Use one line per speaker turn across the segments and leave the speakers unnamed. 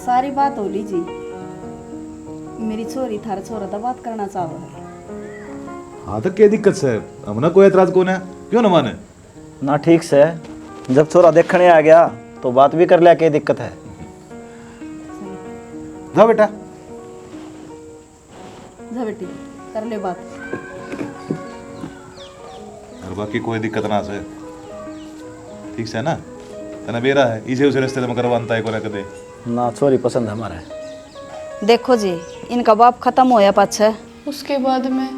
सारी बात हो लीजिए। मेरी छोरी थारा छोरा तो बात करना चाहो है।
हाँ तो क्या दिक्कत से हमने कोई एतराज कौन है, क्यों ना माने
ना ठीक से जब छोरा देखने आ गया तो बात भी कर लिया, क्या दिक्कत है।
जा बेटा,
जा बेटी कर ले बात।
और बाकी कोई दिक्कत ना से ठीक से ना तना बेरा है इसे उसे रास्ते में करवाता है कोने कदे
ना छोरी पसंद है हमारे।
देखो जी इनका बाप खत्म होया पाछे,
उसके बाद में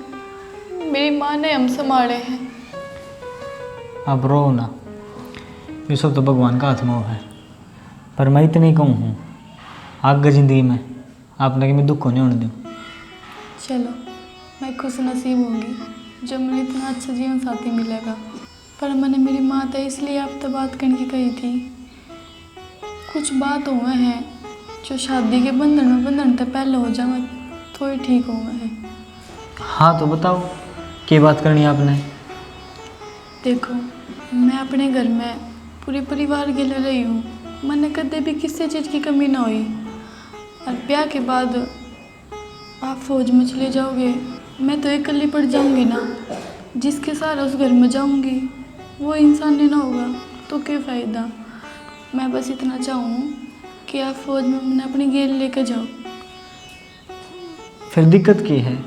मेरी माँ ने हम संभाले हैं।
अब रो ना, ये सब तो भगवान का हाथ में है। पर मैं इतनी कहूँ हूँ आगे जिंदगी में आपने कि मैं दुख को नहीं होने दूँ।
चलो मैं खुश नसीब होंगी जब मुझे इतना अच्छा जीवन साथी मिलेगा। पर मैंने मेरी माँ तो इसलिए आप तो बात करने की कही थी। कुछ बात हुए हैं जो शादी के बंधन तो पहले हो जाए थोड़ी ठीक हुए हैं।
हाँ तो बताओ क्या बात करनी है आपने।
देखो मैं अपने घर में पूरे परिवार के लिए रही हूँ, मैंने कभी भी किसी चीज़ की कमी ना हुई। और ब्याह के बाद आप फौज में चले जाओगे, मैं तो अकेली पड़ जाऊंगी ना। जिसके साथ उस घर में जाऊंगी वो इंसान ही ना होगा तो क्या फ़ायदा। मैं बस इतना चाहूँ कि आप फौज में मैंने अपनी गेल लेकर जाओ।
फिर दिक्कत की है,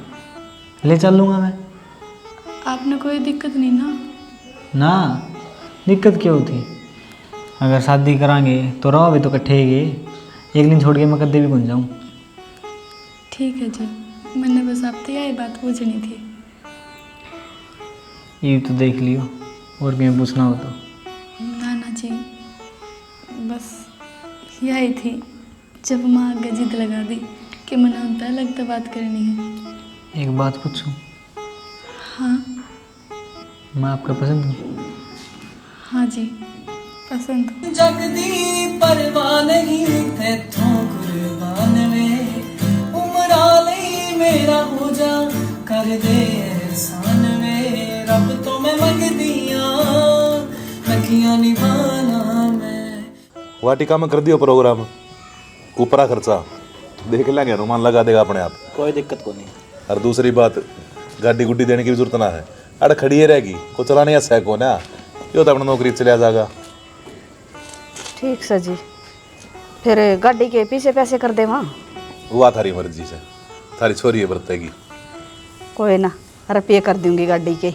ले चल लूँगा मैं।
आपने कोई दिक्कत नहीं ना?
ना दिक्कत क्या होती, अगर शादी करांगे तो रहो भी तो इकट्ठे ही गए। एक दिन छोड़ के मैं कदे भी घूम जाऊँ।
ठीक है जी, मैंने बस आपसे यही बात पूछनी थी।
ये तो देख लियो, और कहीं पूछना हो तो।
ना जी, बस यही थी। जब माँ आगे जिद लगा दी कि मैंने उनसे अलग तो बात करनी है।
एक बात पूछूं?
हाँ
मैं आपका पसंद हूँ?
हाँ जी पसंद।
जगदी परवाह नहीं थे तो कुर्बान में उमरा ले मेरा हो जा कर दे एहसान में। रब तो मैं मंग दिया रखियां निभाना मैं।
वाटिका में कर दियो प्रोग्राम, ऊपरा खर्चा देख लेंगे, अनुमान लगा देगा अपने आप,
कोई दिक्कत को नहीं।
और दूसरी बात गाड़ी गुड्डी देने की भी जरूरत ना है, अड़ खड़ी है रहेगी को चलाने ऐसा है कौन है, यो तो अपना नौकरी चले जाएगा।
ठीक से जी, फिर गाड़ी के पीछे पैसे कर दे वहाँ।
हुआ थारी मर्जी से, थारी छोरी है बरतेगी।
कोई ना, रुपये कर दूंगी गाड़ी के।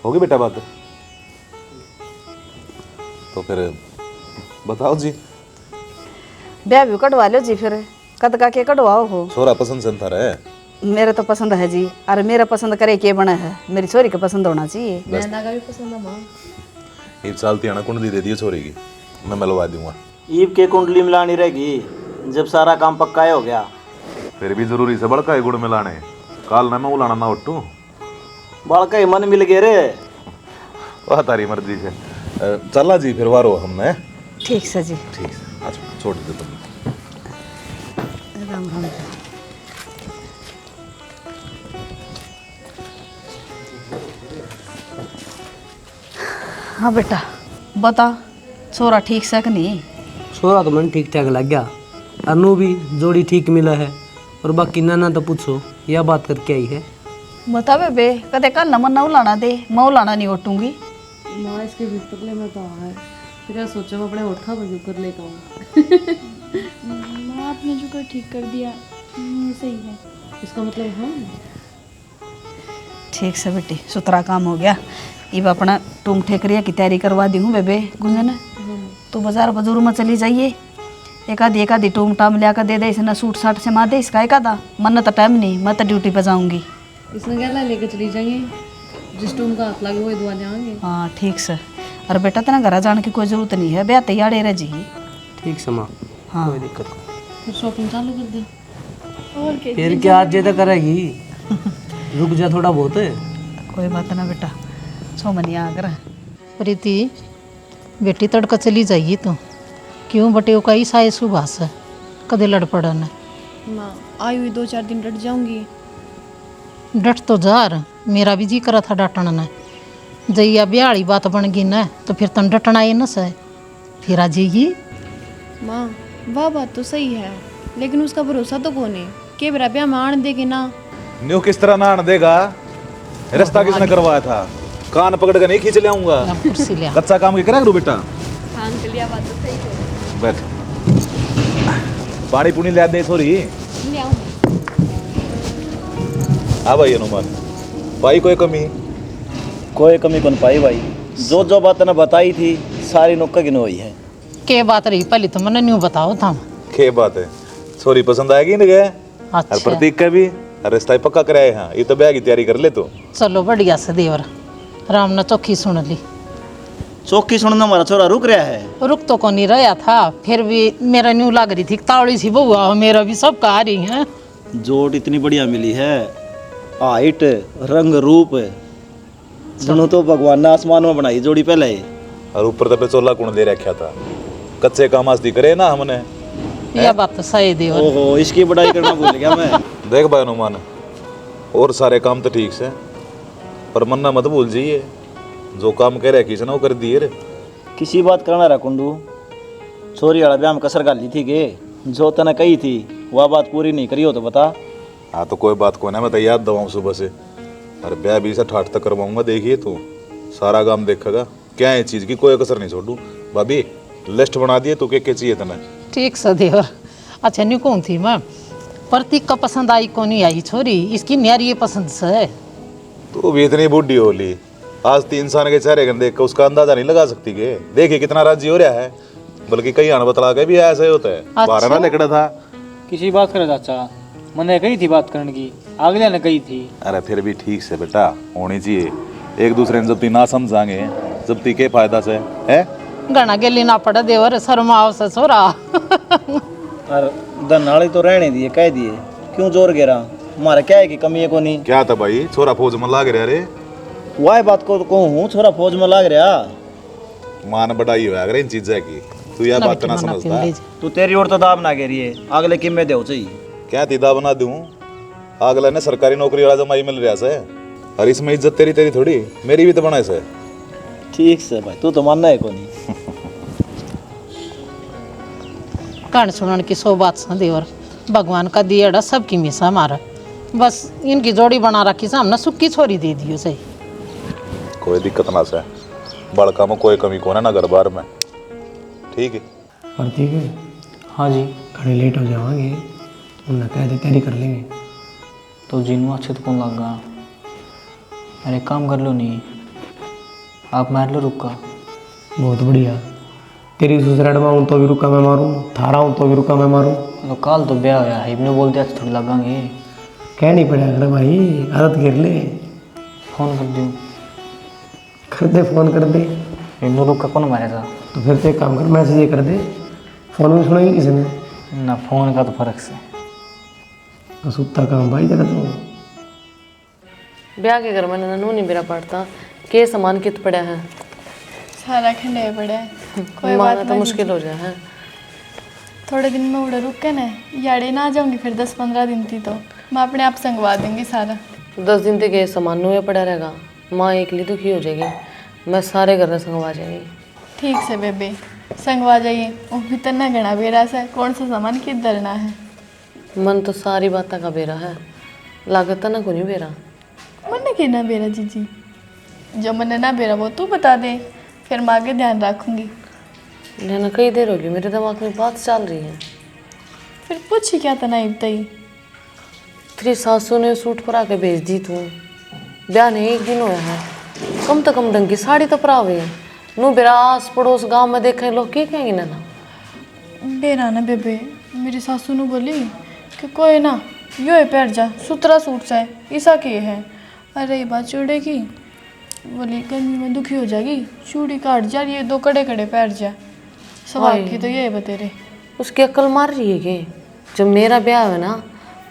होगी बेटा बात, तो फिर बताओ जी।
ब्याह भी कटवा लो जी, फिर कद का के कटवाओ हो।
छोरा पसंद से था रहे,
मेरे तो पसंद है जी, अरे मेरा पसंद करे के बना है, मेरी छोरी का पसंद होना चाहिए।
नैना का भी पसंद है माँ।
ईद सालती आना कुंडली दे दियो छोरी की, मैं मिलवा दूंगा।
ईब के कुंडली मिलानी रहेगी जब सारा काम पक्का हो गया।
फिर भी जरूरी से बड़का है गुड़ मिलाने, काल ना मैं उलाना ना उठूं।
बड़का ही मन मिल गए रे।
वह तारी मर्जी से। चला जी फिर वारो हमने।
ठीक से जी,
ठीक है, आज छोड़ दे तुम।
राम राम। हाँ बेटा बता, छोरा ठीक से कि नहीं?
छोरा तो मन ठीक ठाक लग गया, अनु भी जोड़ी ठीक मिला है। और बाकी नाना तो पूछो, यह बात करके आई है।
बता बे कदे कल न मन उलाना दे, मैं उलाना नहीं उठूंगी।
माँ इसके भीतर ले मैं तो आ है, फिर सोचा मैं अपने होठा पर कर लेता हूँ।
माँ आपने जो कर ठीक कर दिया सही है।
इसका मतलब हाँ
ठीक से बेटी, सुतरा काम हो गया। अब अपना टूम ठेकरिया की तैयारी करवा दी हूँ बेबे गुंजन। तो बाजार बजूर में चली जाइए, एक आधी टूम टाम लिया कर दे दे, इसने सूट साट से मार दे इसका एक आधा। मन तो टाइम नहीं, मैं तो ड्यूटी पर जाऊँगी।
इसने क्या लेकर चली जाएंगे, जिस टूम का हाथ लगे वही दुआ जाएंगे।
हाँ ठीक से। और बेटा तेना घर जाने की कोई जरूरत नहीं है, ब्याह तैयार रह जी।
ठीक से माँ,
हाँ
कोई दिक्कत नहीं।
फिर शॉपिंग चालू कर दे।
और क्या
फिर क्या आज ज्यादा करेगी, रुक जा थोड़ा बहुत है।
कोई बात ना बेटा, सो मनिया आगर।
प्रीति बेटी तड़का चली जाइए तो क्यों बटे का ही साय सुबह से कदे लड़ पड़न।
माँ आई हुई 2-4 दिन डट जाऊंगी।
डट तो जार, मेरा भी जी करा था डांटन ने। जैया ब्याह बात बन गई न तो फिर तन डटना ही न से, फिर आ जाइए।
माँ
वह बात तो सही है, लेकिन उसका भरोसा तो कौन है कि मेरा ब्याह मान देगी ना।
न्यू किस तरह ना आने देगा? रास्ता किसने करवाया था? कान पकड़ कर नहीं खींच ले आऊंगा।
कुर्सी ले आ।
कच्चा काम की करा करूँ बेटा?
हाँ अंकल, यह बात तो सही है।
बैठ। पानी पुनी ले दे थोड़ी।
ले आऊँ।
हाँ भाई अनुमान भाई कोई कमी?
कोई कमी कौन पाई भाई, जो जो बात ने बताई थी सारी नुक्का गिनो हुई है।
के बात रही पहले तो मैंने न्यू बताओ था।
के बात है? छोरी पसंद आएगी ना गया? और
अच्छा
प्रतीक का भी रिश्ता पक्का कराए। हाँ ये तो ब्याह की तैयारी कर ले तो।
चलो बढ़िया से देवर, राम ने चौखी सुन ली।
चौकी सुनना हमारा छोरा रुक रहा है।
रुक तो कौन नहीं रहा था, फिर भी मेरा न्यू लग रही थी तावड़ी सी बउआ, मेरा भी सब कहा रही है।
जोड़ इतनी बढ़िया मिली है, हाइट रंग रूप दोनों तो भगवान ने आसमान में बनाई जोड़ी पहले ही।
और ऊपर तो चोला कुण दे रखा था, कच्चे काम आस्ती करे ना हमने।
यह बात तो सही देवर।
ओहो इसकी बड़ाई करना भूल गया मैं।
देख भाई अनुमान, और सारे काम तो ठीक से, पर मन्ना मत भूल जाइए, जो काम कह रहे किसी ना वो कर दिए रे।
किसी बात करना रहा कुंडू, छोरी वाला ब्याह में कसर गाली थी के जो तने कही थी वह बात पूरी नहीं करी हो तो बता।
हाँ तो कोई बात को ना, मैं तो याद दवाऊँ सुबह से। अरे ब्याह भी से ठाठ तक करवाऊंगा, देखिए तू सारा काम देखेगा, क्या है चीज़ की कोई कसर नहीं छोड़ू। भाभी लिस्ट बना दिए तू, क्या चाहिए तने?
ठीक से देवर। अच्छा न्यू कौन थी मैं, प्रतीक का पसंद आई कौन नहीं आई छोरी, इसकी न्यारी ये पसंद से है।
तू भी इतनी बूढ़ी हो ली, आज 3 इंसान के चेहरे को देख कर उसका अंदाजा नहीं लगा सकती के? देखिए कितना राजी हो रहा है, बल्कि कई अण बतला के भी ऐसा ही होता है। बारह ना लेकड़ा था।
किसी बात करे चाचा, मैंने कही थी बात करने की, अगले ने कही थी।
अरे फिर भी ठीक से बेटा होनी चाहिए, एक दूसरे ने जब ती ना समझाएंगे जब ती के फायदा से है।
गणा गेली ना पड़ा देवर, शर्माओ से छोरा।
और दनाली तो रहने दिए कह दिए, क्यों जोर गिरा? हमारा क्या है कि कमी है को नहीं?
क्या था भाई, छोरा फौज में लाग रहा रे।
वह बात को कहूँ छोरा फौज में लाग रहा।
मान बढ़ाई हुआ अगर इन चीजें की, तू यह बात ना समझता।
तू तेरी ओर तो दाब ना गिरी है, अगले किम्मे दे चाहिए।
क्या तीदा बना दूं? अगला ने सरकारी नौकरी वाला जमाई मिल रहा से, और इसमें इज्जत तेरी तेरी थोड़ी, मेरी भी तो बनाए से।
ठीक से भाई, तू तो मानना है को नहीं।
कण सुनन की सो बात सा देवर, भगवान का दियड़ा सबकी मिसा मारा, बस इनकी जोड़ी बना रखी से हमने सुक्की छोरी दे दियो सही।
कोई दिक्कत ना से, बड़का में कोई कमी को ना घर बार में। ठीक है
प्रतीक है,
हाँ जी।
खड़े लेट हो जाओगे, उन्हें कह दे तैयारी कर लेंगे।
तो जिनवा अच्छे तो कौन लगा? अरे काम कर लो नहीं, आप मार लो रुका।
बहुत बढ़िया, तेरी ससुराल में हूँ तो भी रुका मैं मारूँ, थारा हूँ तो भी रुका मैं मारूँ।
तो काल तो ब्याह होया है, इबने बोलते अच्छे थोड़ी लगांगे।
कह नहीं पड़ेगा अरे भाई, आदत गिर ले।
फोन कर दूँ?
कर दे, फोन कर दे।
इबने रुका कौन मारेगा?
तो फिर तो एक काम कर, मैसेज ये कर दे, फोन में सुनेगी किसी ने?
ना फोन का तो फर्क से।
तो सुत्ता काम भाई तेरा तो।
ब्याह के घर में ननू नहीं मेरा पड़ता, के सामान कित पड़ा है?
सारा खंडे पड़ा है, कोई बात
माना तो मुश्किल हो जाए है।
थोड़े दिन में उड़ा रुक के ना याड़े ना आ जाऊंगी, फिर 10-15 दिन थी तो मैं अपने आप संगवा दूंगी सारा।
10 दिन तक ये सामान हुए पड़ा रहेगा, माँ एकली दुखी हो जाएगी, मैं सारे घर में संगवा जाएगी।
ठीक से बेबे संगवा जाइए, वो भी तो ना गणा बेरा से कौन सा सामान कित डरना है।
मन तो सारी बातें का बेरा है, लागत ना को नहीं बेरा।
मन के ना बेरा जीजी, जो मन ना बेरा वो तू बता दे, फिर मैं आगे ध्यान रखूंगी।
लेना कई देर होगी, मेरे दिमाग में बात चल रही है।
फिर पूछी क्या तना इब्तई?
तेरी सासू ने सूट परा के भेज दी तू, ब्याह ने 1 दिन होया है, कम तो कम ढंग की साड़ी तो परावे है। नू बेरा आस पड़ोस गांव में देखे लोग क्या कहेंगे ना?
बेरा ना बेबे, मेरी सासू ने बोली कि कोई ना यो है पैर जा, सुतरा सूट सा है, ईसा के है। अरे ये बात चूड़े की, बोली गर्मी में दुखी हो जाएगी, चूड़ी काट जा, ये 2 कड़े कड़े पैर जा। सवाल की तो ये है बतेरे।
उसकी अक्ल मार रही है कि जब मेरा ब्याह है ना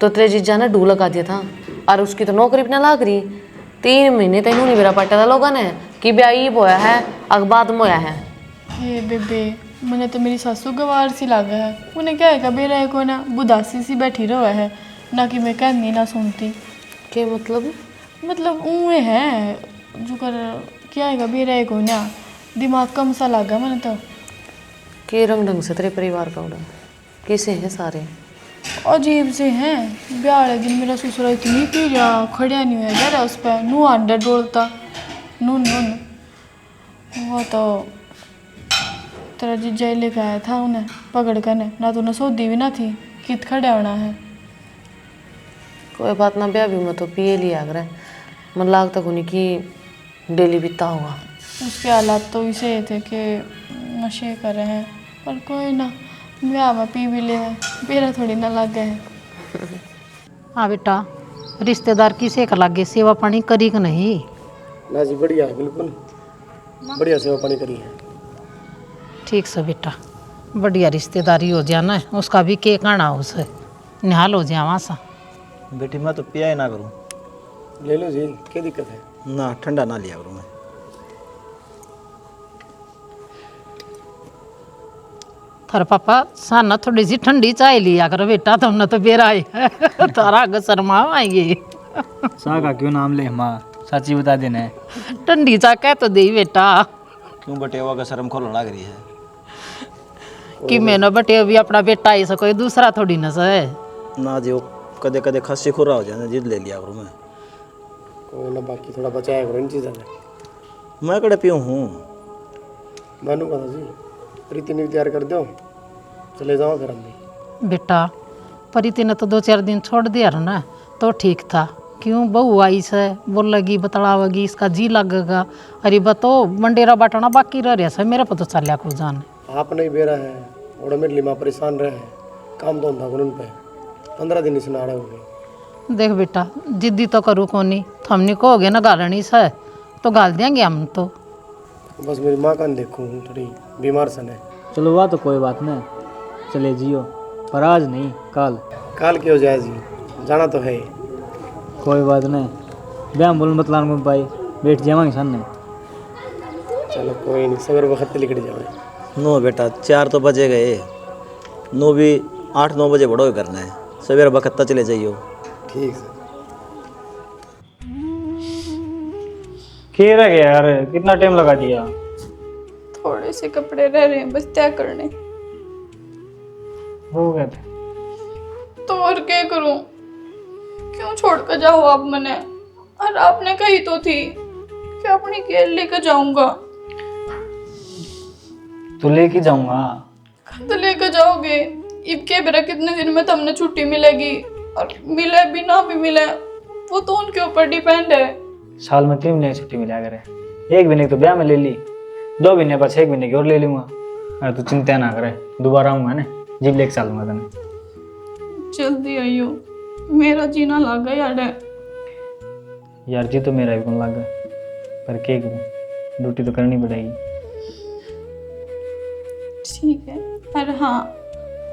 तो तेरे जीजा ने ढू लगा दिया था, और उसकी तो नौकरी भी ना लाग रही। 3 महीने तक नहीं मेरा पटा था लोगों ने कि ब्याह ही बोया है, अखबार में होया है।
हे बेबे, मैंने तो मेरी सासू गवार सी लागा है, उन्हें क्या है बेरा है को ना बुदासी सी बैठी रहा है ना, कि मैं कहनी ना सुनती।
क्या मतलब
उए है जो कर क्या है बेरा है को ना, दिमाग कम सा लागा मैंने तो।
के रंग ढंग से तेरे परिवार का उड़ा किसे हैं सारे?
अजीब से हैं। ब्याह वाले दिन मेरा ससुरा इतनी पी गया, खड़िया नहीं हुआ जा उस पर नू अंडा डोलता नून नून। वो तो तेरा जीजा ही लेकर आया था उन्हें पकड़ कर, ना तो उन्हें सौदी भी ना थी कित खड़ा होना है।
कोई बात ना, ब्याह भी मैं तो पिए लिया करे, मन लागता कोनी कि डेली बीता होगा।
उसके हालात तो इसे थे कि नशे कर रहे हैं, पर कोई ना, ब्याह में पी भी ले मेरा थोड़ी ना लग गए।
हाँ बेटा, रिश्तेदार किसे का लागे, सेवा पानी करी कि नहीं?
ना जी बढ़िया है, बिल्कुल बढ़िया सेवा पानी करी है।
ठीक से बेटा, बढ़िया रिश्तेदारी हो जाना है, उसका भी के काना उसे निहाल हो जाए वहाँ सा।
बेटी मैं तो पिया ही ना करूँ।
ले लो जी, क्या दिक्कत है?
ना ठंडा ना लिया करूँ मैं।
थारा पापा साना थोड़ी सी ठंडी चाय लिया करो बेटा, तुमने तो बेरा है तारा अगर शर्मा आएंगे।
सा का क्यों नाम ले माँ, सच्ची बता देना।
ठंडी चाय कह तो दे बेटा।
क्यों बटेवा का शर्म खोलने लग रही है?
कि मैंने बटे अभी अपना बेटा ही सो कोई दूसरा थोड़ी न है।
ना जी, वो कदे कदे खस्सी खुरा हो जाए, जिद ले लिया करूँ मैं।
कोई ना, बाकी थोड़ा बचाया करो इन चीज़ों में।
मैं कड़े पियूँ हूँ।
मानू पता जी, प्रीति ने तैयार कर दो, चले जाओ घर हम भी।
बेटा प्रीति ने तो 2-4 दिन छोड़ दिया रहा ना, तो ठीक था। क्यों बहू आई से बोलेगी बतलावेगी, इसका जी लगेगा। अरे बतो मंडेरा बाटना बाकी रह रहा है, मेरे पर तो चलिया को जान।
आप नहीं बेरा है और मेरे लिए माँ परेशान रहे हैं, काम तो था उन पे 15 दिन से नाड़े हो गए।
देख बेटा, जिद्दी तो करूँ कोनी, हमने को हो गए ना गालनी से तो गाल देंगे हम तो।
बस मेरी माँ का देखूँ, थोड़ी बीमार सन है।
चलो वह तो कोई बात नहीं, चले जियो, पर आज नहीं कल।
काल क्यों जाए जी, जाना तो है।
कोई बात नहीं, ब्याह बोल मतलान को पाई बैठ जावांगे सामने।
चलो कोई नहीं, सवेरे वक्त निकट जाए।
नो बेटा, 4 तो बजे गए, नो भी 8-9 बजे बड़ो ही करना है, सवेरे बखत्ता चले जाइयो।
ठीक है।
क्या रह गया यार, कितना टाइम लगा दिया?
थोड़े से कपड़े रह रहे हैं बस तय करने।
हो गया था।
तो और क्या करूं, क्यों छोड़ कर जाओ आप मने? और आपने कही तो थी कि अपनी केयर लेकर जाऊंगा।
तो लेके जाऊंगा।
तो लेकर जाओगे, इब के बेरा कितने दिन में तुमने छुट्टी मिलेगी, और मिले भी ना भी मिले वो तो उनके ऊपर डिपेंड है।
साल में 3 महीने की छुट्टी मिला करे, 1 महीने तो ब्याह में ले ली, 2 महीने बाद 1 महीने की और ले लूंगा। अरे तू चिंता ना करे, दोबारा आऊंगा ना, जीप लेके चलूंगा तने।
जल्दी आइयो, मेरा जीना लग गया
यार जी तो मेरा भी कौन लगा, पर क्या करूं, ड्यूटी तो करनी पड़ेगी।
ठीक है। अरे हाँ,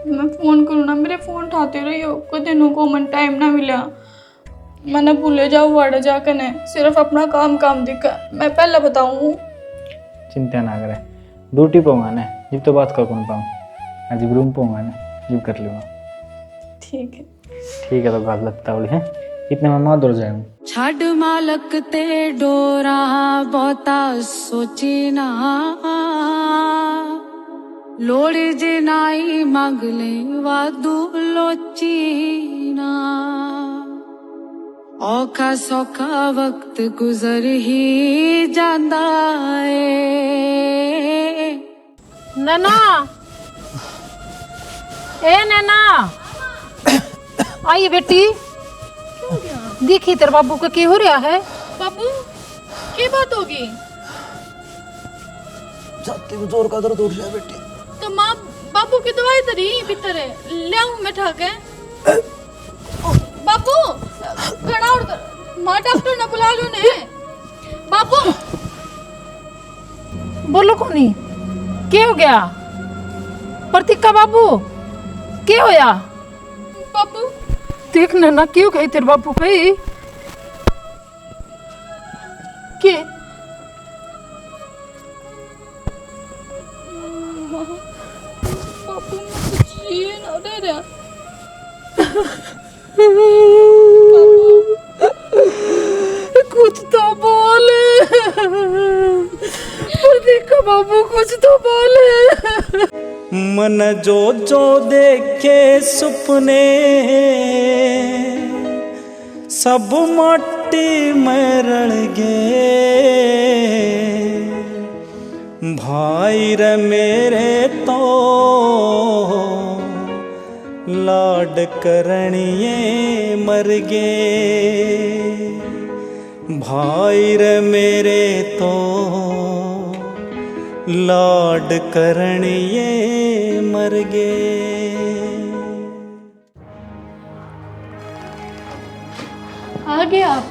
मैं फ़ोन करूँ ना, मेरे फ़ोन उठाते रहियो, कोई दिनों को मन टाइम ना मिला, मैंने भूले जाओ वाड़ जाकर ने सिर्फ अपना काम काम दिखा। मैं पहले बताऊँ,
चिंता ना करे, ड्यूटी पाऊंगा ना, जिब तो बात कर कौन पाऊँ, आज रूम पाऊंगा ना, जिब कर लूँगा।
ठीक है।
ठीक है, तो बात लगता है इतने में माँ दूर जाऊँ।
छड़ मालक ते डोरा बहुता सोची ना, लोड़ जे नाई मांग ले वादू लोची ना, औखा सौखा वक्त गुजर ही जांदा है।
नैना, ए नैना आई बेटी, देखी तेरे बाबू का क्या हो रहा है?
बाबू क्या बात होगी?
छाती में जोर का दर्द उठ रहा है बेटी।
तो माँ बाबू की दवाई तरी भीतर है, ले आऊँ मैं ठाके? बाबू घड़ा उड़, माँ डॉक्टर ने बुला लो ने। बाबू
बोलो कोनी, क्या हो गया? प्रतीका बाबू क्या होया?
बाबू
देख ना क्यों गई तेरे बाबू गई के?
बाबू कुछ ये ना दे रहा।
कुछ तो बोले प्रतीका बाबू, कुछ तो बोले।
मन जो जो देखे सुपने सब माटी में रल गए। भाई रे मेरे तो लाड करनिए मर गए। भाई रे मेरे तो लाड करनिए मर गए।
आ गए आप?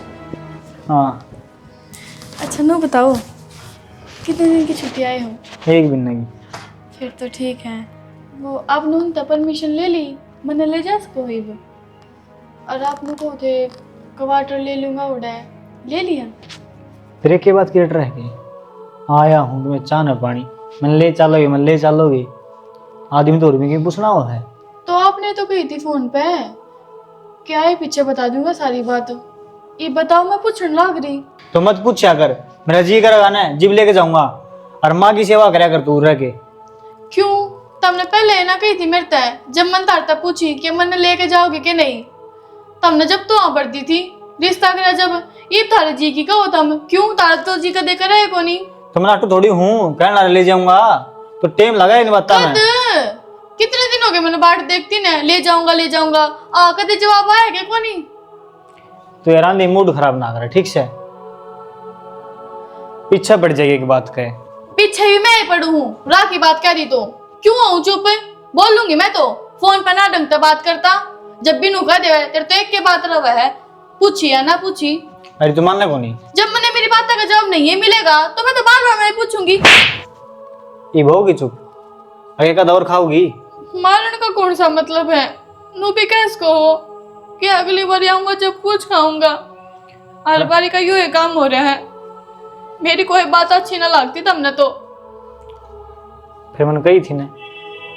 हाँ,
अच्छा नो बताओ, कितने दिन की छुट्टी आए हो?
एक दिन नहीं।
फिर तो ठीक है। वो आपने तो परमिशन ले ली, मैंने ले जा सको ही वो। और आपने को थे क्वार्टर ले लूँगा उड़ा ले लिया।
फिर एक के बाद क्रिएटर रह गई। आया हूँ तुम्हें चाह न पानी, मन ले चलोगे। आदमी तो क्यों पूछना हो है।
तो आपने तो कही थी फोन पे क्या है, पीछे बता दूंगा सारी बात। ये बताओ, मैं पूछने लग रही।
तो मत पूछा कर, मेरा जी करेगा ना जिब लेके जाऊंगा। और माँ की सेवा करया कर तू रह के।
क्यों? तुमने पहले ना कही थी मेरे तय, जब मन तारता पूछी कि मन लेके जाओगे कि नहीं। तुमने जब तो वहां बढ़ती थी रिश्ता करा, जब ये तारे जी की कहो तुम क्यों तारा तो जी का देकर रहे को नहीं।
तो मैं नाटू थोड़ी हूँ कहना ले जाऊंगा, तो टाइम लगा ही नहीं बता मैं।
कितने दिन हो गए मैंने बाट देखती ना, ले जाऊंगा कदे जवाब आया क्या को नहीं।
तो यार आंधी मूड खराब ना करे ठीक से, पीछे पड़ जाएगी एक बात कहे।
पीछे भी मैं पड़ू हूँ, राह की बात कह दी तो क्यों आऊं चुप? बोल लूंगी मैं तो, फोन पर ना ढंग से बात करता। जब भी नु कह दे तेरे तो एक के बात रहा है, पूछी या ना पूछी।
अरे तू मानने को नहीं।
जब मैंने मेरी बात का जवाब नहीं मिलेगा तो मैं तो बार बार मैं पूछूंगी।
ये होगी चुप, आगे का दौर खाओगी।
मारने का कौन सा मतलब है? नू भी कैस को हो कि अगली बार आऊंगा जब पूछ खाऊंगा। हर बारी का यूं काम हो रहा है। मेरी कोई बात अच्छी ना लगती तुमने तो।
फिर मैंने कही थी ना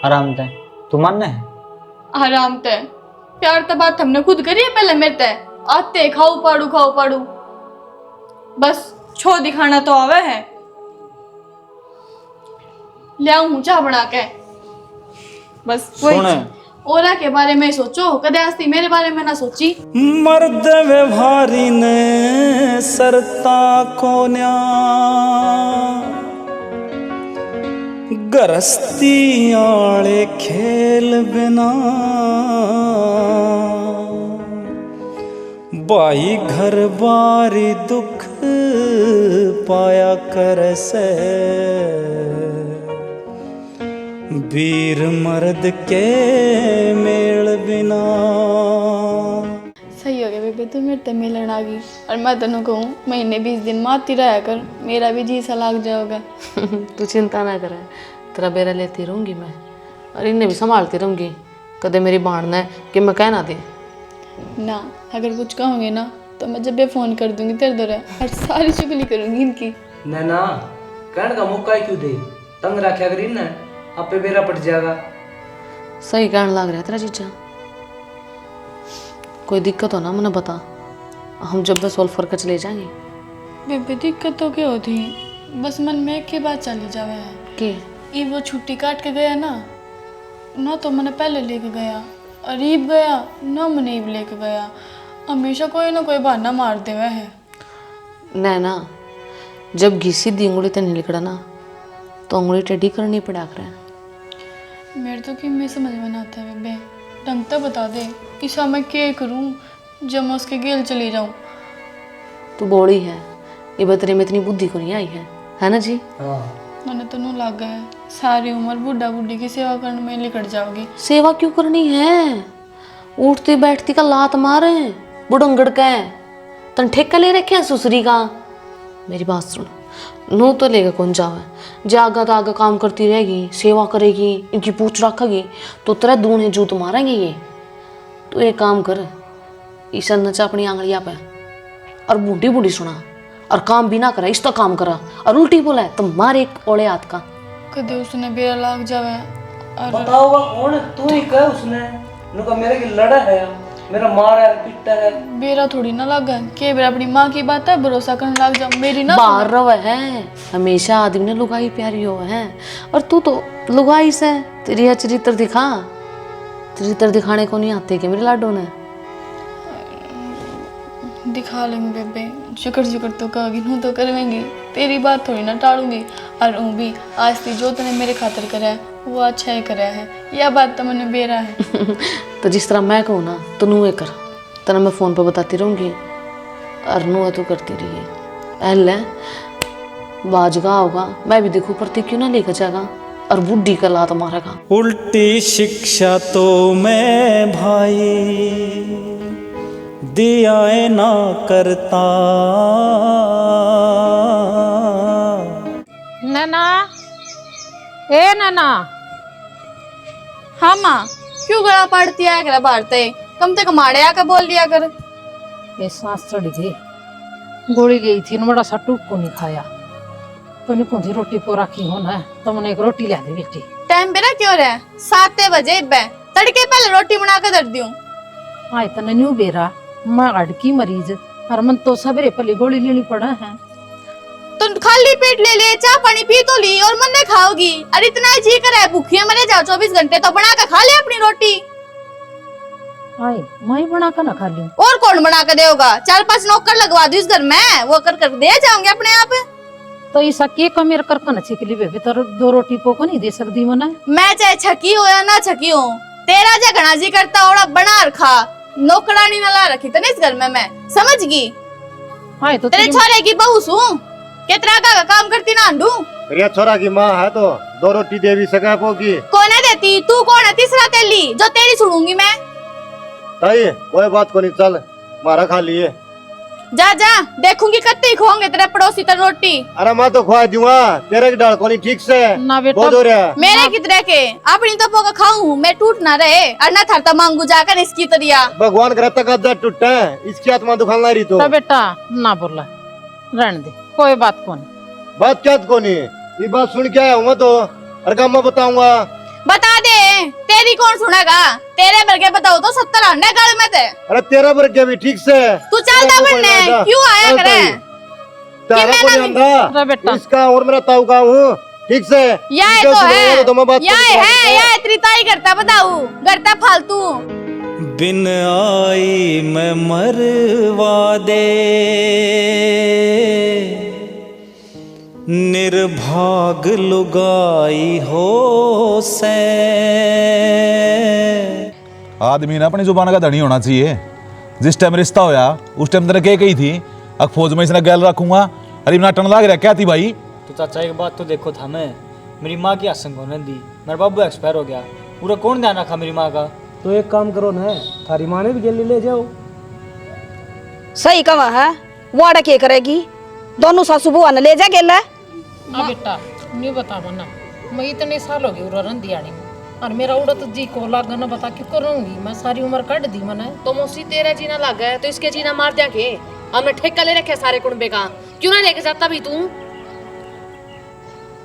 आराम तय, तू मानना है।
आराम तय प्यार तो बात हमने खुद करी है पहले मेरे तय। आते खाओ पाड़ू बस छो दिखाना तो आवे है। ले आऊं चाह बना के, बस वही ओरा के बारे में सोचो, कदे आस्ती मेरे बारे में ना सोची।
मर्द व्यवहारी ने सरता को न्या गरस्ती आले खेल बिना बाई घर बारी दुख पाया कर से वीर मर्द के मेल बिना।
सही हो गया बेबे, तू मेरे ते मिलन आ गई। और मैं तेनों कहूँ महीने 20 दिन माती रहा कर, मेरा भी जी सा लाग जाओगा।
तू चिंता ना करे, तेरा बेरा लेती रहूँगी मैं, और इन्हें भी संभालती रहूँगी। कदे मेरी बाण है कि मैं कहना दे
ना, अगर कुछ कहूँगी ना तो मैं जब भी फ़ोन कर दूंगी तेरे दौरा और सारी चुगली करूँगी इनकी।
ना कहने का मौका क्यों दे, तंग रखा करी ना, आपे बेरा पट जाएगा।
सही कहने लग रहा है तेरा जीजा। कोई दिक्कत हो ना मैंने बता, हम जब बस सोल्व करके चले जाएंगे।
बेबे दिक्कत तो क्या होती, बस मन में एक ही बात चली जावे है
कि
ये वो छुट्टी काट के गया ना तो मैंने पहले लेके गया, और ईब गया ना मैंने ईब लेके गया। हमेशा कोई ना कोई बहाना मार दे हुआ है।
ना जब घी सीधी उंगली ते नहीं निकला ना तो उंगली टेढ़ी करनी पड़ा कर।
मेरे तो कि मैं समझ में ना आता बेबे, ढंग तो बता दे ऐसा मैं क्या करूं जब मैं उसके गेल चली जाऊं।
तू बोली है ये बतरे में इतनी बुद्धि को नहीं आई है ना जी।
मैंने तो नू लग गया सारी उम्र बूढ़ा बूढ़ी की सेवा करने में निकट जाओगी।
सेवा क्यों करनी है, उठती बैठती का लात मारे बुढ़ंगड़ के तन ठेका ले रखे हैं सुसरी का। मेरी बात सुन, नू तो लेगा कौन जावे, जागा तो आगा काम करती रहेगी, सेवा करेगी, इनकी पूछ रखेगी तो तेरा दूने जूत मारेंगे ये। तो एक काम कर, ईशा नचा अपनी आंगलिया पे और बूढ़ी बूढ़ी सुना और काम भी ना करा, इसका काम करा और उल्टी बोला तो मारे एक ओले हाथ का।
कदे उसने बेरा लाग जावे और
बताओगा कौन, तू ही कह उसने, नुका मेरे की लड़ा है मेरा मार है पिटता है।
मेरा थोड़ी ना लगा के मेरा अपनी माँ की बात है भरोसा करने लग जाओ मेरी ना
बाहर रव है हमेशा आदमी ने लुगाई प्यारी हो है और तू तो लुगाई से तेरी यह चरित्र दिखा। चरित्र दिखाने को नहीं आते कि मेरे लाडो ने
दिखा लेंगे बेबे शुक्र शुक्र तो कहोगी हूँ तो करवेंगी तेरी बात थोड़ी ना टालूंगी और ऊँ भी आज से जो तूने मेरे खातिर करा है वो अच्छा ही करा है यह बात तो मैंने बेरा है।
तो जिस तरह मैं कहूँ ना तो नू कर तना मैं फ़ोन पर बताती रहूँगी और नू तू करती रही पहले बाजगा होगा मैं भी देखूँ परती क्यों ना लेकर जाएगा और बुढ़ी का लात मारेगा।
उल्टी शिक्षा तो मैं भाई दिया ना करता।
नैना ए नैना।
हाँ माँ क्यों गला पड़ती है कर बारते कम से कम आड़े आकर बोल दिया कर।
ये सांस चढ़ी थी गोली गई थी न बड़ा सा टूक को नहीं खाया तो नहीं कौन सी रोटी पो रखी हो ना तो मैंने एक रोटी ला दी बेटी।
टाइम बेरा क्यों रहा 7 बजे तड़के पहले रोटी बना कर दर दूं।
आए तो न्यू बेरा मैं अड़की मरीज और मन तो सवेरे पहले गोली लेनी पड़ा है।
तो खाली पेट ले ले चाय पानी पी तो ली और मन ने खाओगी अरे इतना जी कर है भूखिया मरे जाओ 24 घंटे तो बना कर खा ले अपनी रोटी।
आए मैं बना कर ना खा लूं
और कौन बना कर देगा 4-5 नौकर लगवा दूं इस घर में वो कर दे जाओगे अपने आप।
तो ऐसा के कमेर कर कन छिकली बेबे तो 2 रोटी पो को नहीं दे सकती मना।
मैं चाहे छकी हो या ना छकी हो तेरा जा घना जी करता ओड़ा बना रखा नौकरानी न ला रखी तने इस घर में मैं समझ गई।
हां तो
तेरे छोरे की बहू सू कितना का काम करती ना अंडू।
तेरे छोरा की माँ है तो 2 रोटी दे भी सका पोगी।
कौन है देती तू कौन है तीसरा तेली जो तेरी सुनूंगी मैं।
ताई कोई बात को नहीं चल मारा खा लिए
जा जा देखूंगी कत्ती खोंगे तेरे पड़ोसी तर रोटी।
अरे मैं तो खुआ दूंगा तेरे की डाल को नहीं ठीक से
ना बेटा
बहुत हो रहा है।
मेरे कितने के अपनी तो पोका खाऊं मैं टूट ना रहे और ना थरता मांगू जाकर इसकी तरिया।
भगवान करे तक कब्जा टूटा है इसकी आत्मा दुखान ला रही तो
बेटा ना बोला रहने दे कोई बात कौन।
बात क्या को नहीं ये बात सुन के आया हूँ तो हर काम में बताऊंगा।
बता दे तेरी कौन सुनेगा तेरे बरके बताओ तो 70 आने गाल में थे।
अरे तेरा बरके भी ठीक से
तू चल दा बनने क्यों आया करे
तारा को नहीं आंदा
बेटा
इसका और मेरा ताऊ का हूँ ठीक से
यह तो है यह त्रिताई करता बताऊ करता फालतू।
बिन आई मैं मरवा दे निर्भाग लुगाई हो से।
आदमी ना अपनी जुबान का धनी होना चाहिए। जिस टाइम रिश्ता होया उस टाइम तेरे कही थी अब फौज में इसने गैल रखूंगा अरे नाटन लाग रहा क्या थी भाई।
तो चाचा एक बात तो देखो था मैं मेरी माँ की आसंग होने दी मेरा बाबू एक्सपायर हो गया पूरा कौन ध्यान रखा मेरी माँ का।
तो एक काम करो ना थारी माँ ने भी गेली ले जाओ।
सही कहा है वो आड़ा के करेगी दोनों सासू बुआ ने ले जा गेला।
हाँ बेटा नहीं बता मना मैं इतने साल हो गए उड़न दिहाड़ी में और मेरा उड़त जी को लाग न बता क्यों करूंगी मैं सारी उम्र काट दी मना।
तो मौसी तेरा जीना लग है तो इसके जीना मार दिया के हमने ठेका ले रखे सारे कुंबे का क्यों ना लेके जाता भी तू।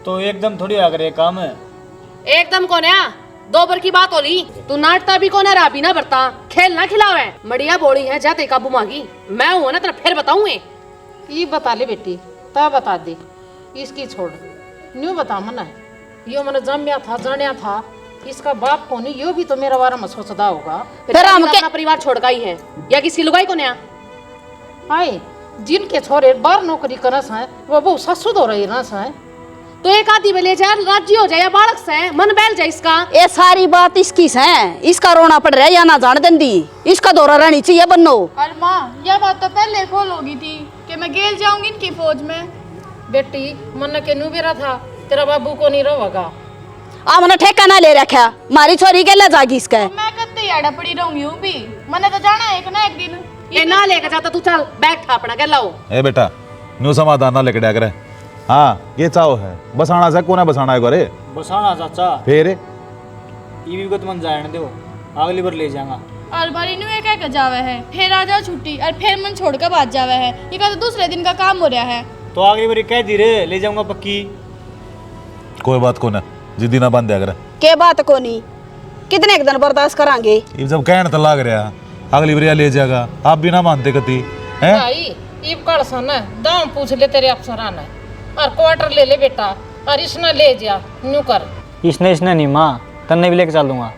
तो एकदम थोड़ी आ करे काम है
एकदम कौन है 2 बार की बात होली तू नाटता भी कौन है राबी ना बरता खेल ना खिलावे मड़िया बोली है जाते काबू मांगी मैं हूं ना तेरा फिर बताऊं
ये बता ले बेटी ता बता दे इसकी छोड़ न्यू बता मना यो मैंने जम्या था जानिया था इसका बाप कौन यो भी तो मेरा बारे में सोचता होगा।
फिर हम अपना परिवार छोड़ का ही है या किसकी लुगाई को नया
आए जिनके छोरे बार नौकरी करस है वो बहुत ससुद हो रही रस है
तो एक आदि में ले जा राज्य हो जाए या बालक से मन बैल जाए इसका।
ये सारी बात इसकी है इसका रोना पड़ रहा है या ना जान देंदी इसका दौरा रहनी चाहिए बन्नो।
अरे माँ यह बात तो पहले खोल होगी थी कि मैं गेल जाऊंगी इनकी फौज में।
बेटी मन के नुबेरा था तेरा बाबू को नहीं रोगा
आ मैंने ठेका ना ले रखा मारी छोरी के ले जागी इसका।
मैं कत्ते याड़ा पड़ी रहूंगी हूं भी मैंने तो जाना है एक ना एक दिन
ये ना लेकर जाता तू चल बैठ अपना के लाओ।
ए बेटा न्यू समाधान ना लेके करे। हाँ ये चाहो है बसाना से कोना बसाना है गोरे
बसाना चाचा
फिर
ईवी को तुम जाने दो अगली बार ले जाऊंगा।
और बारी नु एक एक जावे है फिर आ जाओ छुट्टी और फिर मन छोड़ कर बात जावे है ये का तो दूसरे दिन का काम हो रहा है।
तो अगली बार कह दी रे ले जाऊंगा पक्की।
कोई बात को ना जिद्दी ना बंद कर
के बात को नहीं कितने एक दिन बर्दाश्त करांगे
ये जब कहने तो लाग रहा अगली बार ले जाएगा, आप भी ना मानते कति हैं।
भाई इब कल सन दाम पूछ ले तेरे अफसरान है और क्वार्टर ले ले बेटा और इसने ले जा न्यू कर।
इसने नहीं माँ, तन्ने भी लेके चल दूंगा।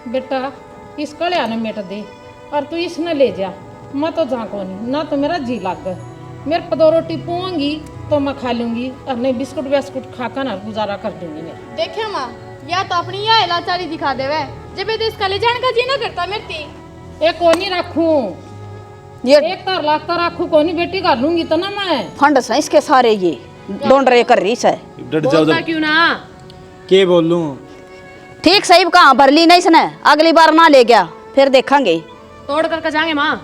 बेटा इस कड़िया ने मेट दे और तू इसने ले जा, मैं तो झाँको नहीं ना तो मेरा जी लग गया। मेरे पर 2 रोटी पोंगी तो मैं खा लूंगी और नहीं बिस्कुट बिस्कुट खाकर ना गुजारा कर दूंगी मैं।
देखे माँ या तो अपनी या लाचारी दिखा देवे जब ये इसका ले जाने का जी ना करता मेरे ती।
एक कोनी रखूं
ये
1 लाख का रखूं कोनी बेटी कर लूंगी तो ना मैं।
फंड से इसके सारे ये ढूंढ रहे कर रही है।
बोलता क्यों ना?
के बोल लूँ?
ठीक सही कहाँ भर ली नहीं इसने, अगली बार ना ले गया फिर देखेंगे।
तोड़ करके जाएंगे माँ।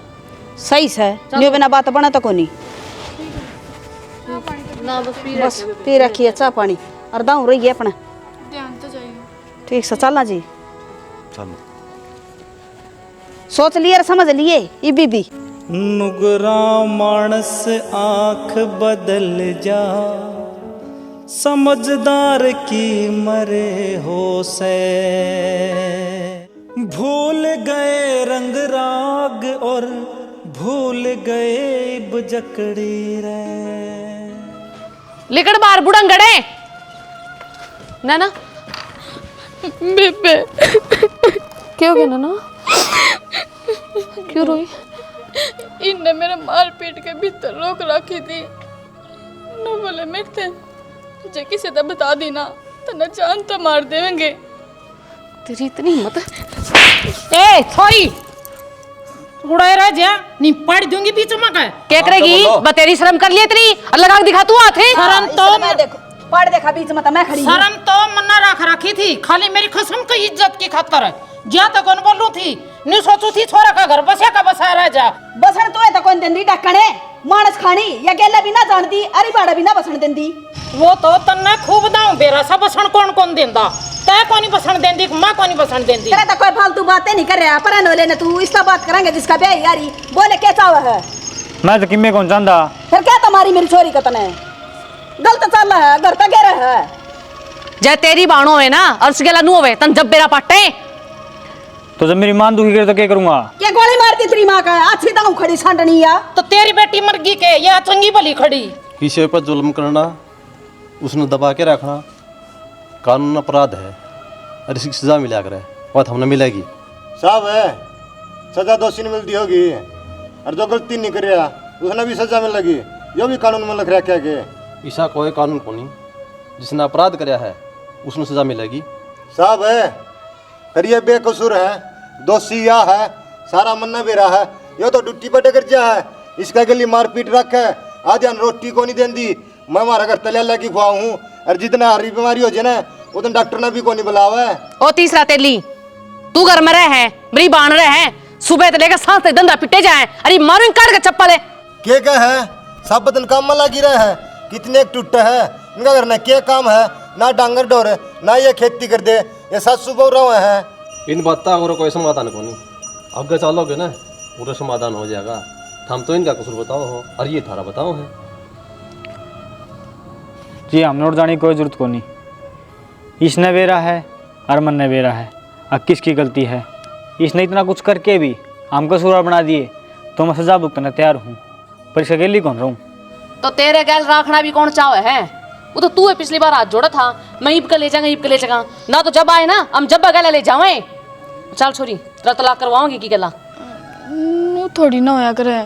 सही है, न्यू बिना बात बना तो कोनी।
ना बस पी
बस पी रखिए चाह पानी और दाऊ रही है अपना।
ध्यान तो जाइए।
ठीक से चलना जी,
चलो
सोच लिए और समझ लिए ये बीबी।
नुगरा मानस आँख बदल जा, समझदार की मरे हो से। भूल गए रंग राग और भूल गए बुजकड़ी रे।
लिकड़ बार बुढ़ंगड़े ना
बेबे
क्या हो गया ना? क्यों रोई?
इनने मेरे मार पीट के भीतर रोक रखी थी न बोले मिटते तुझे किसी तो बता दी ना तो न जान तो मार देंगे।
तेरी इतनी हिम्मत?
ए थोड़ी उड़े रह जा नहीं पड़ दूंगी बीच में का।
क्या करेगी? बतेरी शर्म कर लिए इतनी और लगा के दिखा तू हाथे।
शर्म तो
मैं देखो पढ़ देखा बीच में तो मैं खड़ी हूँ।
शर्म तो मन्ना रख रखी थी खाली मेरी कसम की इज्जत की खातर ज्या तक कौन बोलू थी नहीं सोचू थी छोरा का घर बसा का बसा रह जा।
बसन तो है तो कौन देंदी डकणे मानस खानी या गेला भी ना जानती अरे बाड़ा भी ना बसन देंदी।
वो तो तन्ने खूब दाऊ बेरा सा बसन कौन देंदा तय कोनी बसन देंदी मां कोनी बसन देंदी।
तेरा तो कोई फालतू बातें नहीं कर रहा पर नोले ने तू इसका बात करेंगे जिसका ब्याह यारी बोले क्या चाव है।
मैं तो किम्मे कौन चाहता
फिर क्या तुम्हारी मेरी छोरी का तने गलत चल रहा है घर का कह रहा है।
जय तेरी बाणो है ना और उसके नु होवे तन जब बेरा पाटे
तो जब मेरी मां दुखी करे तो क्या करूंगा?
क्या गोली मारती तेरी माँ का अच्छी दाऊ खड़ी सांडनी या
तो तेरी बेटी मर गई के या चंगी भली खड़ी।
किसी पर जुल्म करना उसने दबा के रखना कानून अपराध है और इसकी सजा मिला करे और हमने मिलेगी।
साहब है सजा दोषी ने मिलती होगी और जो गलती नहीं कर रहा उसने भी सजा मिलेगी। यो भी कानून में लिख रहा क्या के
ऐसा कोई कानून को नहीं जिसने अपराध कराया है उसने सजा मिलेगी।
साहब है पर ये बेकसूर है दोषी या है सारा मन्ना भी रहा है यो तो ड्यूटी पर डगर जा है इसका गली मारपीट रख है आधी रोटी को नहीं देंदी मैं हमारा घर तले लगी खुआ हूँ और जितना हरी बीमारी हो जाए ना उतना डॉक्टर ने भी को नहीं बुलावा है।
ओ तीसरा तेली तू घर में रहे हैं मेरी बाण रहे हैं सुबह से लेकर सांस तक धंधा पिटे जाए अरे मारू काट के चप्पल है
क्या है सब बदन काम में लगी रहे हैं कितने टूटे है इनका घर ना क्या काम है ना डांगर डोर है ना ये खेती कर दे ये सासू बहु रहे हैं।
इन बात का और कोई समाधान को नहीं अब चलोगे ना पूरा समाधान हो जाएगा। हम तो इनका कसूर बताओ हो और ये थारा बताओ है।
जी हमने उड़ जाने की कोई जरूरत को नहीं। इसने बेरा है और मन ने बेरा है अब किसकी गलती है? इसने इतना कुछ करके भी हमको कसूरवार बना दिए तो मैं सजा भुगतना तैयार हूँ पर इसका अकेली कौन रहूँ?
तो तेरे गैल रखना भी कौन चाहे है? वो तो तू है पिछली बार हाथ जोड़ा था मैं ईब का ले जाऊंगा ना तो जब आए ना हम जब गला ले जावे। चल छोरी तेरा तलाक करवाऊंगी की गला
नू थोड़ी ना होया करे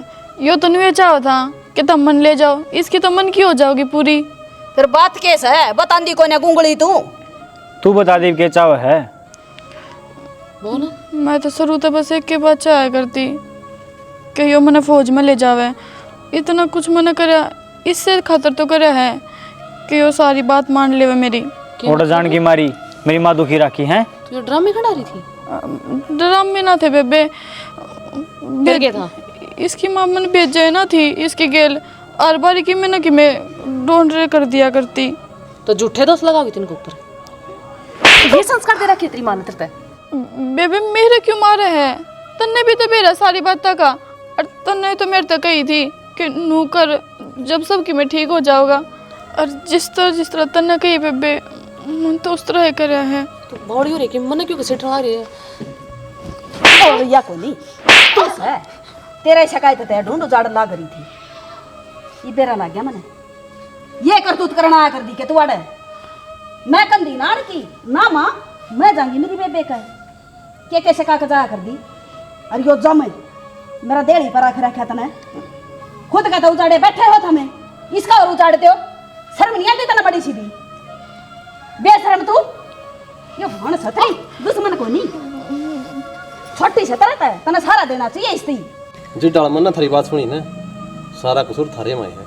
यो तो नहीं चाहो था कि तुम मन ले जाओ इसकी तो मन की हो जाओगी पूरी।
फिर बात कैस है बतांदी को ने गुंगली तू
बता दे के चाव है
बोल।
मैं तो शुरू तो बस एक के बाद चाहा करती कि यो मने फौज में ले जावे इतना कुछ मना करे इससे खतर तो करे है कि यो सारी बात मान लेवे मेरी।
ओटा जान की मारी मेरी माँ दुखी राखी है।
तू ड्राम में खड़ा रही थी?
ड्राम में ना थे बेबे
फिर क्या था?
इसकी माँ मन भेजे ना थी इसकी गेल हर बारी की मैं ना कि मैं ढूंढ रे कर दिया करती।
तो झूठे दोस्त लगाओगी तेरे ऊपर ये संस्कार दे रखी तेरी माँ ने तेरे
बेबे मेरे क्यों मारे है? तन्ने भी तो मेरा सारी बात का और तन्ने तो मेरे तक कही थी कि नू कर जब सबकी मैं ठीक हो जाऊंगा और जिस तरह तन्ने कही बेबे मन तो उस तरह करे है।
तो बॉडी हो रही कि मन क्यों कैसे ठहरा रही है?
और या को नहीं तू है तेरा ही शिकायत ते ढूंढ उजाड़ लाग रही थी ये बेरा लग गया मने ये करतूत करना आया कर दी के तू आड़े मैं कंदी नाड़ की ना माँ मैं जाऊंगी मेरी बेबे का के कैसे का जाया कर दी अरे यो जमे मेरा देड़ी पर आखिर रखा तने खुद का तो उजाड़े बैठे हो हमें इसका और उजाड़ते हो शर्म नहीं आती तना बड़ी सीधी बेशर्म तू ये भण सतरी दुश्मन को नहीं छोटी सतरत है तना सारा देना चाहिए इसती
जी डाल मन्ना थारी बात सुनी ना सारा कसूर थारे में है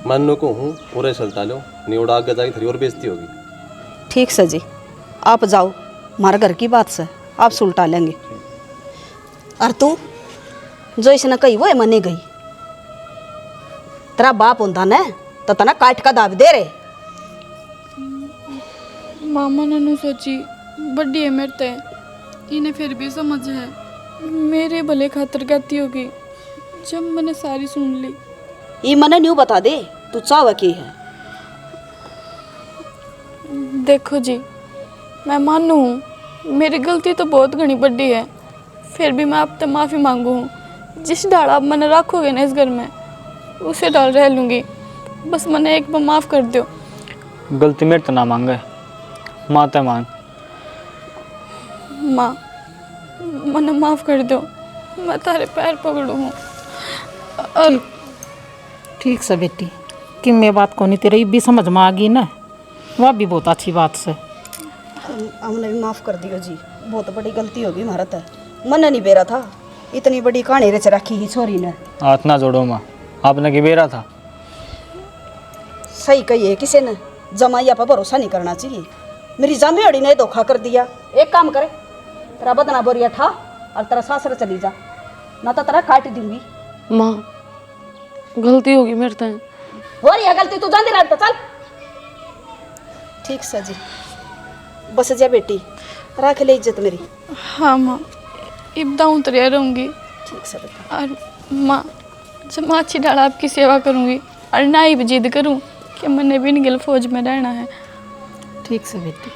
मानो को हूँ पूरे सलटा लो नियोड़ा आगे जाके थारी और बेइज्जती होगी।
ठीक से जी आप जाओ हमारे घर की बात से आप सुलटा लेंगे और तू जो इसने कही वो है मने गई तेरा बाप होता न तो तना काट का दाब दे रे
मामा ने सोची बड़ी है मेरे ते इन्हें फिर भी समझ है मेरे भले खातर कहती होगी जब मैंने सारी सुन ली
ये मने न्यू बता दे तू चाव की है
देखो जी मैं मानू हूँ मेरी गलती तो बहुत घनी बड़ी है फिर भी मैं आपसे माफ़ी मांगू हूँ जिस डाल आप मैंने रखोगे ना इस घर में उसे डाल रह लूँगी बस मैंने एक बार माफ़ कर दो
गलती मेरे तो ना मांगे माँ ते मांग
माँ मैंने माफ़ कर दो मैं तारे पैर पकड़ू हूँ और
ठीक से बेटी कि मैं बात को नहीं तेरी भी समझ में आ गई ना वह भी बहुत अच्छी बात से
हमने भी माफ़ कर दियो जी बहुत बड़ी गलती होगी हमारा तो मन नहीं बेरा था इतनी बड़ी कहानी रच रखी ही छोरी ने
हाथ ना जोड़ो माँ आपने की बेरा था
सही कही है किसी ने जमाइया पर भरोसा नहीं करना चाहिए मेरी जामेड़ी ने धोखा कर दिया एक काम करे तेरा बदना बोरिया ठा और तेरा सासर चली जा ना तो तेरा काट दूंगी
माँ गलती होगी मेरे से
हो रही है गलती तू जाती रहता चल ठीक सा जी बस जा बेटी रख ले इज्जत मेरी
हाँ माँ इब्दा उतरिया रहूँगी
ठीक सा बेटा
और माँ जब मैं अच्छी डाल आपकी सेवा करूँगी और ना ही जिद करूँ कि मैंने भी गिल फौज में रहना है
ठीक से बेटी